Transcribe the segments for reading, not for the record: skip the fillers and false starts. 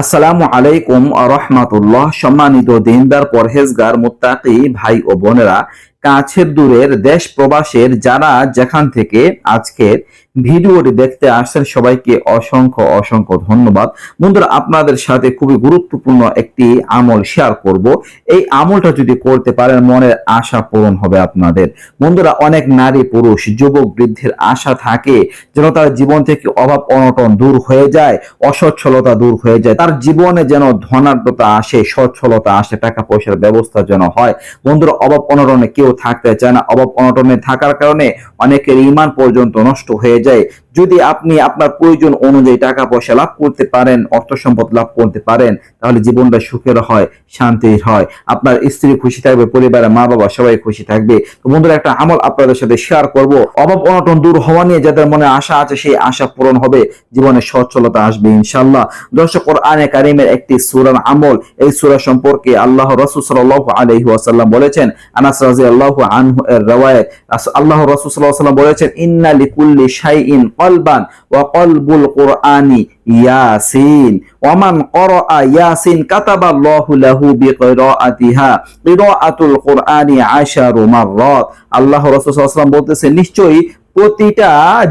আসসালামু আলাইকুম রহমাতুল্লাহ। সম্মানিত দিনদার পরহেজগার মুত্তাকি ভাই ও বোনেরা, কাছের দূরের দেশ প্রবাসের যারা যেখান থেকে আজকের ভিডিওটি দেখতে আসছেন সবাইকে অসংখ্য অসংখ্য ধন্যবাদ। বন্ধুরা, আপনাদের সাথে খুবই গুরুত্বপূর্ণ একটি আমল শেয়ার করব। এই আমলটা যদি করতে পারেন মনের আশা পূরণ হবে আপনাদের। বন্ধুরা, অনেক নারী পুরুষ যুবক বৃদ্ধের আশা থাকে যেন তার জীবন থেকে অভাব অনটন দূর হয়ে যায়, অসচ্ছলতা দূর হয়ে যায়, তার জীবনে যেন ধনাঢ্যতা আসে, সচ্ছলতা আসে, টাকা পয়সার ব্যবস্থা যেন হয়। বন্ধুরা, অভাব অনটনে কেউ থাকতে চায় না। অভাব অনটনে থাকার কারণে অনেকের ঈমান পর্যন্ত নষ্ট হয়ে যায়। যদি আপনি আপনার প্রয়োজন অনুযায়ী টাকা পয়সা লাভ করতে পারেন, অর্থ সম্পদ লাভ করতে পারেন, তাহলে জীবনটা সুখের হয়, শান্তির হয়। আপনার স্ত্রী খুশি থাকবে, পরিবারের মা বাবা সবাই খুশি থাকবে। তো বন্ধুরা, একটা আমল আপনাদের সাথে শেয়ার করব। অভাব অনটন দূর হওয়া নিয়ে যাদের মনে আশা আছে, সেই আশা পূরণ হবে, জীবনে সচ্ছলতা আসবে ইনশাআল্লাহ। দর্শক, কোরআনে কারীমের একটি সূরার আমল। এই সূরা সম্পর্কে আল্লাহ রাসূল সাল্লাল্লাহু আলাইহি ওয়াসাল্লাম বলেছেন, আনাস রাদিয়াল্লাহু আনহু এর riwayat, আল্লাহ রাসূল সাল্লাল্লাহু আলাইহি ওয়াসাল্লাম বলেছেন, ইন্না লিকুল্লি শাইইন কলবান ওয়া কলবুল কুরআনি ইয়াসিন ওয়া মান ক্বারাআ ইয়াসিন কাতাবাল্লাহু লাহু বিকিরাআতিহা কিরাআতুল কুরআনি 10 মাররাত। আল্লাহ রাসূল সাল্লাল্লাহু আলাইহি ওয়াসাল্লাম বলতেছেন, নিশ্চয়ই প্রতিটা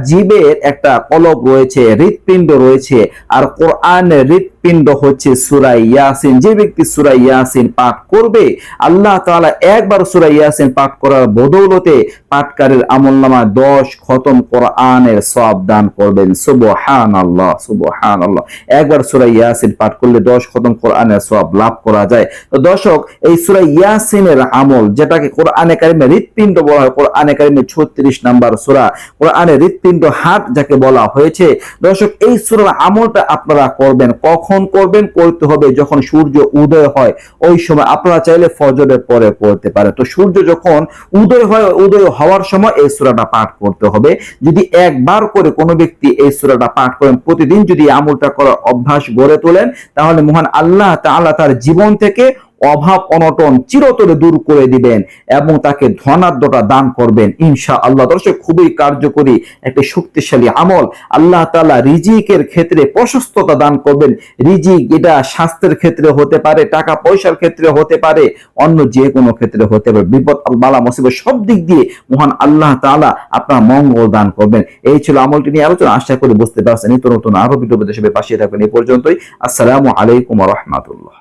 জীবের একটা কলব রয়েছে, হৃৎপিণ্ড রয়েছে, আর কোরআনের হৃৎপিণ্ড হচ্ছে সূরা ইয়াসিন। যে ব্যক্তি সূরা ইয়াসিন পাঠ করবে, আল্লাহ তাআলা একবার সূরা ইয়াসিন পাঠ করার বদৌলতে পাঠকারীর আমলনামা 10 খতম কোরআনের সওয়াব দান করবেন। সুবহানাল্লাহ, সুবহানাল্লাহ। একবার সূরা ইয়াসিন পাঠ করলে 10 খতম কোরআনের সওয়াব লাভ করা যায়। তো দর্শক, এই সূরা ইয়াসিনের আমল, যেটাকে কোরআনে কারীমের হৃৎপিণ্ড বলা হয়, কোরআনে কারীমের 36 নাম্বার সূরা, কোরআনের হৃৎপিণ্ড হাট যাকে বলা হয়েছে। দর্শক, এই সূরার আমলটা আপনারা করবেন। কখন করবেন? করতে হবে যখন সূর্য উদয় হয়, ওই সময়। আপনারা চাইলে ফজরের পরে করতে পারেন। তো সূর্য যখন উদয় হয়, উদয় হওয়ার সময় এই সূরাটা পাঠ করতে হবে। যদি একবার করে কোনো ব্যক্তি এই সূরাটা পাঠ করেন, প্রতিদিন যদি আমলটা করার অভ্যাস গড়ে তোলেন, তাহলে মহান আল্লাহ তাআলা তার জীবন থেকে অভাব অনটন চিরতরে দূর করে দিবেন এবং তাকে ধনাঢ্যতা দান করবেন ইনশাআল্লাহ। দর্শক, খুবই কার্যকরী একটি শক্তিশালী আমল। আল্লাহ তাআলা রিজিকের ক্ষেত্রে প্রশস্ততা দান করবেন। রিজিক এটা স্বাস্থ্যের ক্ষেত্রে হতে পারে, টাকা পয়সার ক্ষেত্রে হতে পারে, অন্য যে কোনো ক্ষেত্রে হতে পারে। বিপদ বালা মুসিবত সব দিক দিয়ে মহান আল্লাহ তাআলা আপনার মঙ্গল দান করবেন। এই ছিল আমলটি নিয়ে আলোচনা। আশা করি বুঝতে পারছেন। নিত্য নতুন আরো ভিডিও পেতে পাশে থাকবেন। এই পর্যন্তই। আসসালামু আলাইকুম ওয়া রাহমাতুল্লাহ।